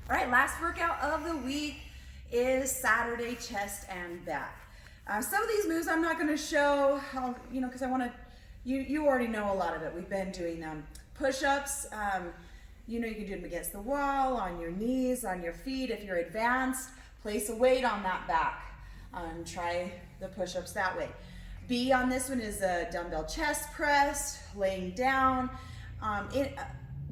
All right, last workout of the week is Saturday chest and back. Some of these moves I'm not going to show, because I want to, you already know a lot of it. We've been doing push-ups. You can do them against the wall, on your knees, on your feet. If you're advanced, place a weight on that back and try the push-ups that way. B on this one is a dumbbell chest press, laying down.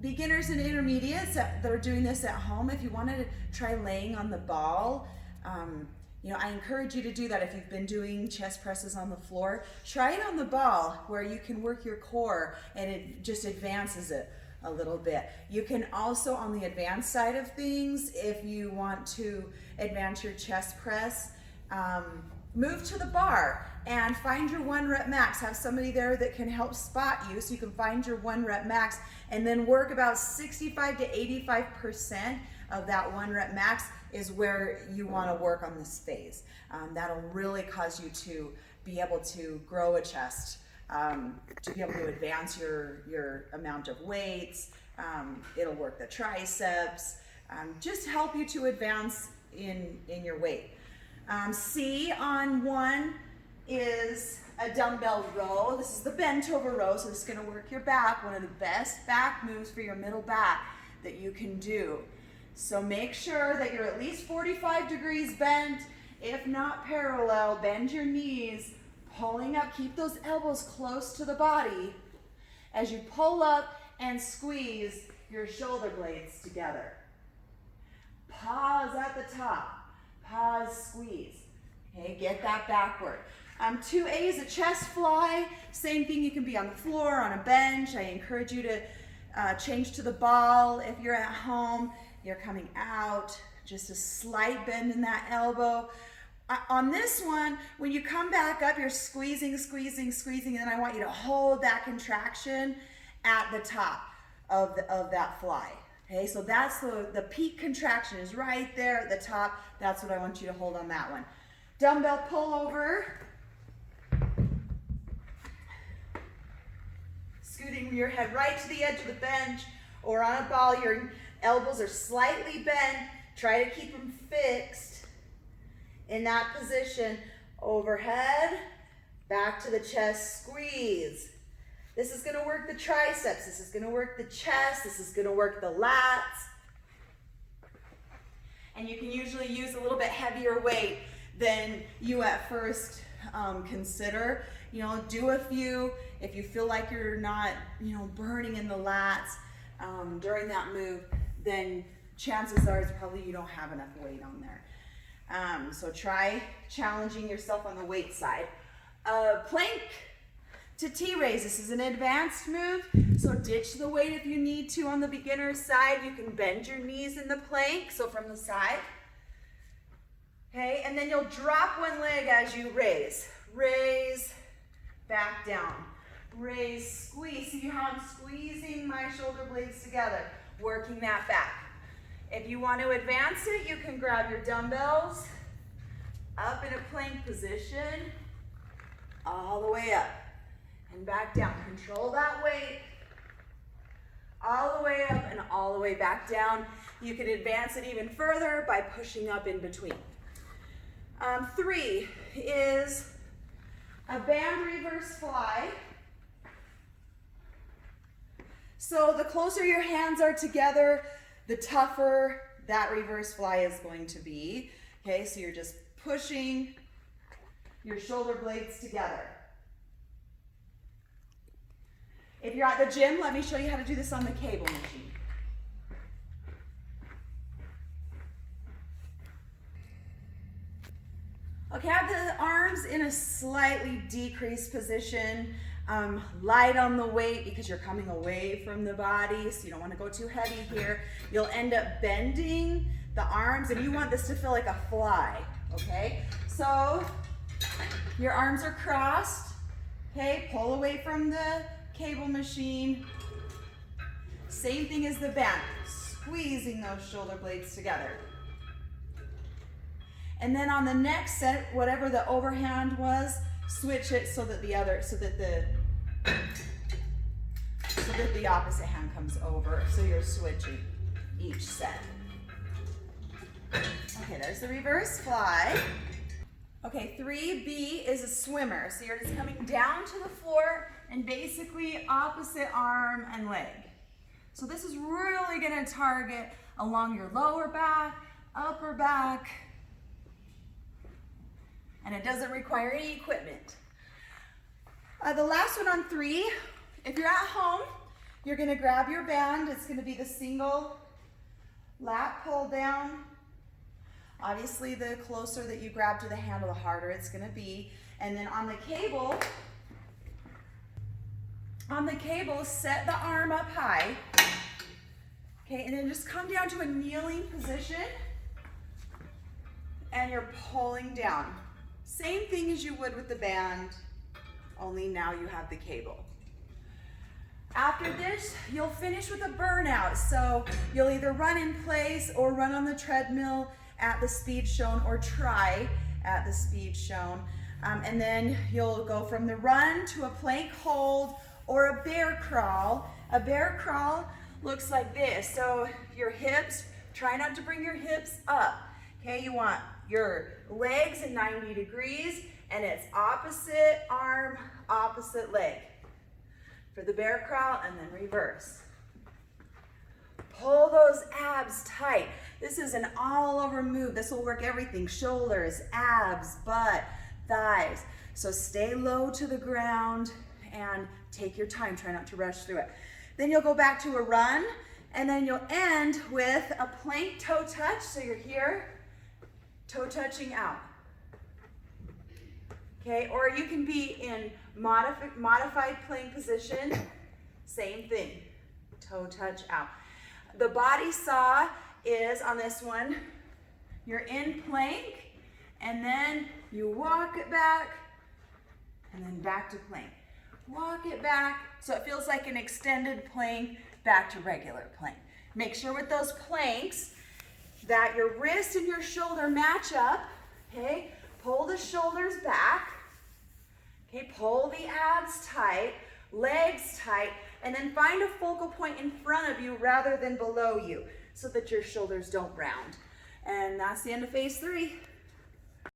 Beginners and intermediates that are doing this at home, if you want to try laying on the ball, I encourage you to do that. If you've been doing chest presses on the floor, try it on the ball where you can work your core and it just advances it a little bit. You can also, on the advanced side of things, if you want to advance your chest press, move to the bar and find your 1 rep max. Have somebody there that can help spot you so you can find your 1 rep max, and then work about 65 to 85% of that 1 rep max is where you want to work on this phase. That'll really cause you to be able to grow a chest, to be able to advance your amount of weights. It'll work the triceps, just help you to advance in your weight. C on 1 is a dumbbell row. This is the bent over row, so this is going to work your back. One of the best back moves for your middle back that you can do. So make sure that you're at least 45 degrees bent, if not parallel. Bend your knees, pulling up. Keep those elbows close to the body as you pull up and squeeze your shoulder blades together. Pause at the top. Pause, squeeze. Okay, get that backward. 2A is a chest fly. Same thing, you can be on the floor, on a bench. I encourage you to change to the ball. If you're at home, you're coming out, just a slight bend in that elbow. On this one, when you come back up, you're squeezing, squeezing, squeezing, and then I want you to hold that contraction at the top of that fly. Okay, so that's the peak contraction is right there at the top. That's what I want you to hold on that one. Dumbbell pullover. Scooting your head right to the edge of the bench, or on a ball, your elbows are slightly bent. Try to keep them fixed in that position. Overhead, back to the chest, squeeze. This is going to work the triceps. This is going to work the chest. This is going to work the lats. And you can usually use a little bit heavier weight than you at first consider. Do a few. If you feel like you're not, burning in the lats during that move, then chances are it's probably you don't have enough weight on there. So try challenging yourself on the weight side. Plank to T-raise. This is an advanced move, so ditch the weight if you need to on the beginner side. You can bend your knees in the plank, so from the side. Okay, and then you'll drop one leg as you raise. Raise, back down. Raise, squeeze. See how I'm squeezing my shoulder blades together, working that back. If you want to advance it, you can grab your dumbbells up in a plank position, all the way up. And back down. Control that weight. All the way up and all the way back down. You can advance it even further by pushing up in between. 3 is a band reverse fly. So the closer your hands are together, the tougher that reverse fly is going to be. Okay, so you're just pushing your shoulder blades together. If you're at the gym, let me show you how to do this on the cable machine. Okay, have the arms in a slightly decreased position. Light on the weight because you're coming away from the body, so you don't want to go too heavy here. You'll end up bending the arms, and you want this to feel like a fly, okay? So your arms are crossed, okay? Pull away from the cable machine. Same thing as the band, squeezing those shoulder blades together. And then on the next set, whatever the overhand was, switch it so that the opposite hand comes over. So you're switching each set. Okay, there's the reverse fly. Okay, 3B is a swimmer. So you're just coming down to the floor and basically opposite arm and leg. So this is really gonna target along your lower back, upper back, and it doesn't require any equipment. The last one on 3, if you're at home, you're gonna grab your band. It's gonna be the single lat pull down. Obviously, the closer that you grab to the handle, the harder it's gonna be. And then on the cable, set the arm up high. Okay, and then just come down to a kneeling position and you're pulling down. Same thing as you would with the band, only now you have the cable. After this, you'll finish with a burnout. So you'll either run in place or run on the treadmill at the speed shown or try at the speed shown. And then you'll go from the run to a plank hold or a bear crawl. A bear crawl looks like this. So your hips, try not to bring your hips up. Okay, you want your legs at 90 degrees and it's opposite arm, opposite leg. For the bear crawl and then reverse. Pull those abs tight. This is an all over move. This will work everything, shoulders, abs, butt, thighs. So stay low to the ground and take your time. Try not to rush through it. Then you'll go back to a run and then you'll end with a plank toe touch. So you're here, toe touching out. Okay, or you can be in modified plank position, same thing, toe touch out. The body saw is on this one, you're in plank and then you walk it back and then back to plank. Walk it back so it feels like an extended plank back to regular plank. Make sure with those planks that your wrist and your shoulder match up, okay? Pull the shoulders back. Okay, pull the abs tight, legs tight, and then find a focal point in front of you rather than below you so that your shoulders don't round. And that's the end of phase 3.